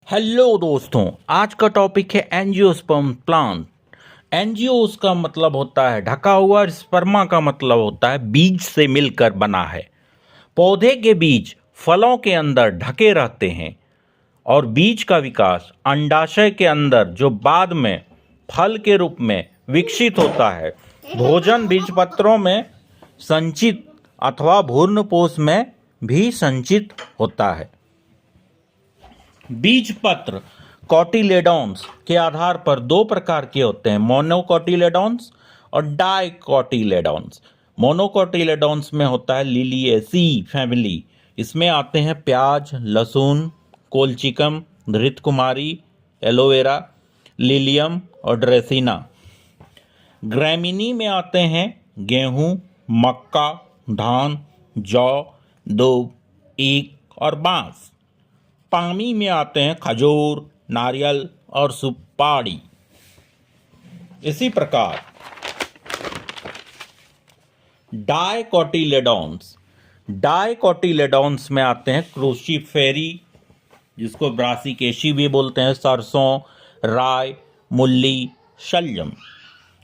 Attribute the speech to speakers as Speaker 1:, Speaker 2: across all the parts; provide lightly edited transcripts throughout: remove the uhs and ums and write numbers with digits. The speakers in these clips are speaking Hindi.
Speaker 1: हेलो दोस्तों, आज का टॉपिक है एंजियोस्पर्म प्लांट। एंजियोस का मतलब होता है ढका हुआ, और स्पर्मा का मतलब होता है बीज से मिलकर बना है। पौधे के बीज फलों के अंदर ढके रहते हैं और बीज का विकास अंडाशय के अंदर जो बाद में फल के रूप में विकसित होता है। भोजन बीजपत्रों में संचित अथवा भ्रूणपोष में भी संचित होता है। बीजपत्र कॉटिलेडॉन्स के आधार पर दो प्रकार के होते हैं, मोनोकॉटिलेडॉन्स और डाइकॉटिलेडॉन्स। मोनोकॉटिलेडॉन्स में होता है लिलिएसी फैमिली। इसमें आते हैं प्याज, लहसुन, कोलचिकम, धृतकुमारी, एलोवेरा, लिलियम और ड्रेसिना। ग्रैमिनी में आते हैं गेहूं, मक्का, धान, जौ, दूब, ईख और बांस। पामी में आते हैं खजूर, नारियल और सुपारी। इसी प्रकार डाइकोटिलेडॉन्स में आते हैं क्रूसिफेरी, जिसको ब्रासिकेशी भी बोलते हैं, सरसों, राय, मूली, शलजम।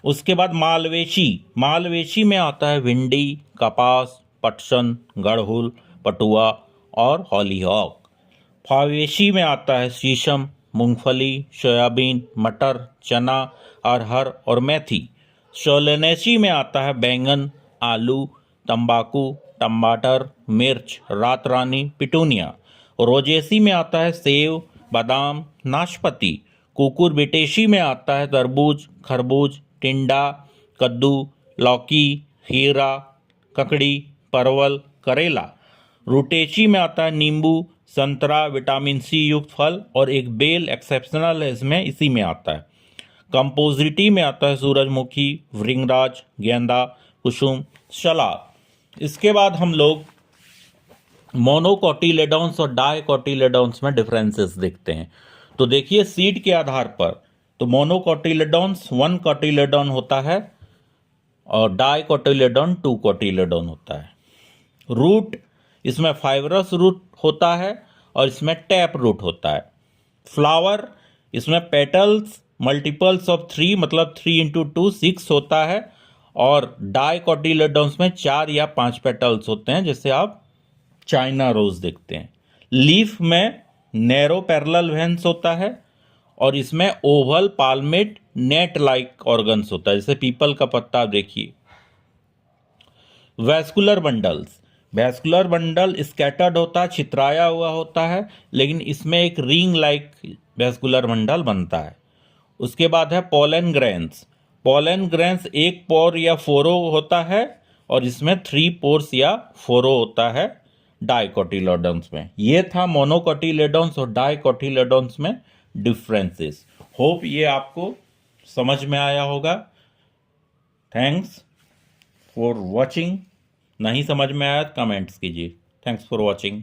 Speaker 1: उसके बाद मालवेशी में आता है भिंडी, कपास, पटसन, गड़हुल, पटुआ और हॉलीहॉक। फावेशी में आता है शीशम, मूंगफली, सोयाबीन, मटर, चना, अरहर और मेथी। सोलेनेसी में आता है बैंगन, आलू, तंबाकू, टमाटर, मिर्च, रातरानी, पिटूनिया। रोजेसी में आता है सेव, बादाम, नाशपाती। कुकुरबिटेशी में आता है तरबूज, खरबूज, टिंडा, कद्दू, लौकी, खीरा, ककड़ी, परवल, करेला। रूटेची में आता है नींबू, संतरा, विटामिन सी युक्त फल और एक बेल एक्सेप्शनल है इसमें, इसी में आता है। कंपोजिटी में आता है सूरजमुखी, भृंगराज, गेंदा, कुसुम, सलाद। इसके बाद हम लोग मोनोकॉटिलेडॉन्स और डाइकोटिलेडॉन्स में डिफरेंसेस देखते हैं। तो देखिए सीड के आधार पर, तो मोनोकॉटिलेडॉन्स 1 कॉटिलेडॉन होता है और डाइकोटिलेडॉन 2 कॉटिलेडॉन होता है। रूट, इसमें फाइब्रस रूट होता है और इसमें टैप रूट होता है। फ्लावर, इसमें पेटल्स मल्टीपल्स ऑफ 3 मतलब 3 इंटू 2 6 होता है और डाइकोटिलेडॉन्स में 4 या 5 पेटल्स होते हैं, जैसे आप चाइना रोज देखते हैं। लीफ में नैरो पैरेलल वेन्स होता है और इसमें ओवल पाल्मेट नेट लाइक ऑर्गन्स होता है, जैसे पीपल का पत्ता देखिए। वैस्कुलर बंडल स्कैटर्ड होता है, छितराया हुआ होता है, लेकिन इसमें एक रिंग लाइक वैस्कुलर बंडल बनता है। उसके बाद है पोलन ग्रेन्स एक पोर या फोरो होता है और इसमें 3 पोर्स या फोरो होता है डाइकोटिलेडॉन्स में। ये था मोनोकोटिलेडॉन्स और डाइकोटिलेडॉन्स में डिफरेंसेस। होप ये आपको समझ में आया होगा। Thanks for watching. नहीं समझ में आया तो कमेंट्स कीजिए। Thanks for watching.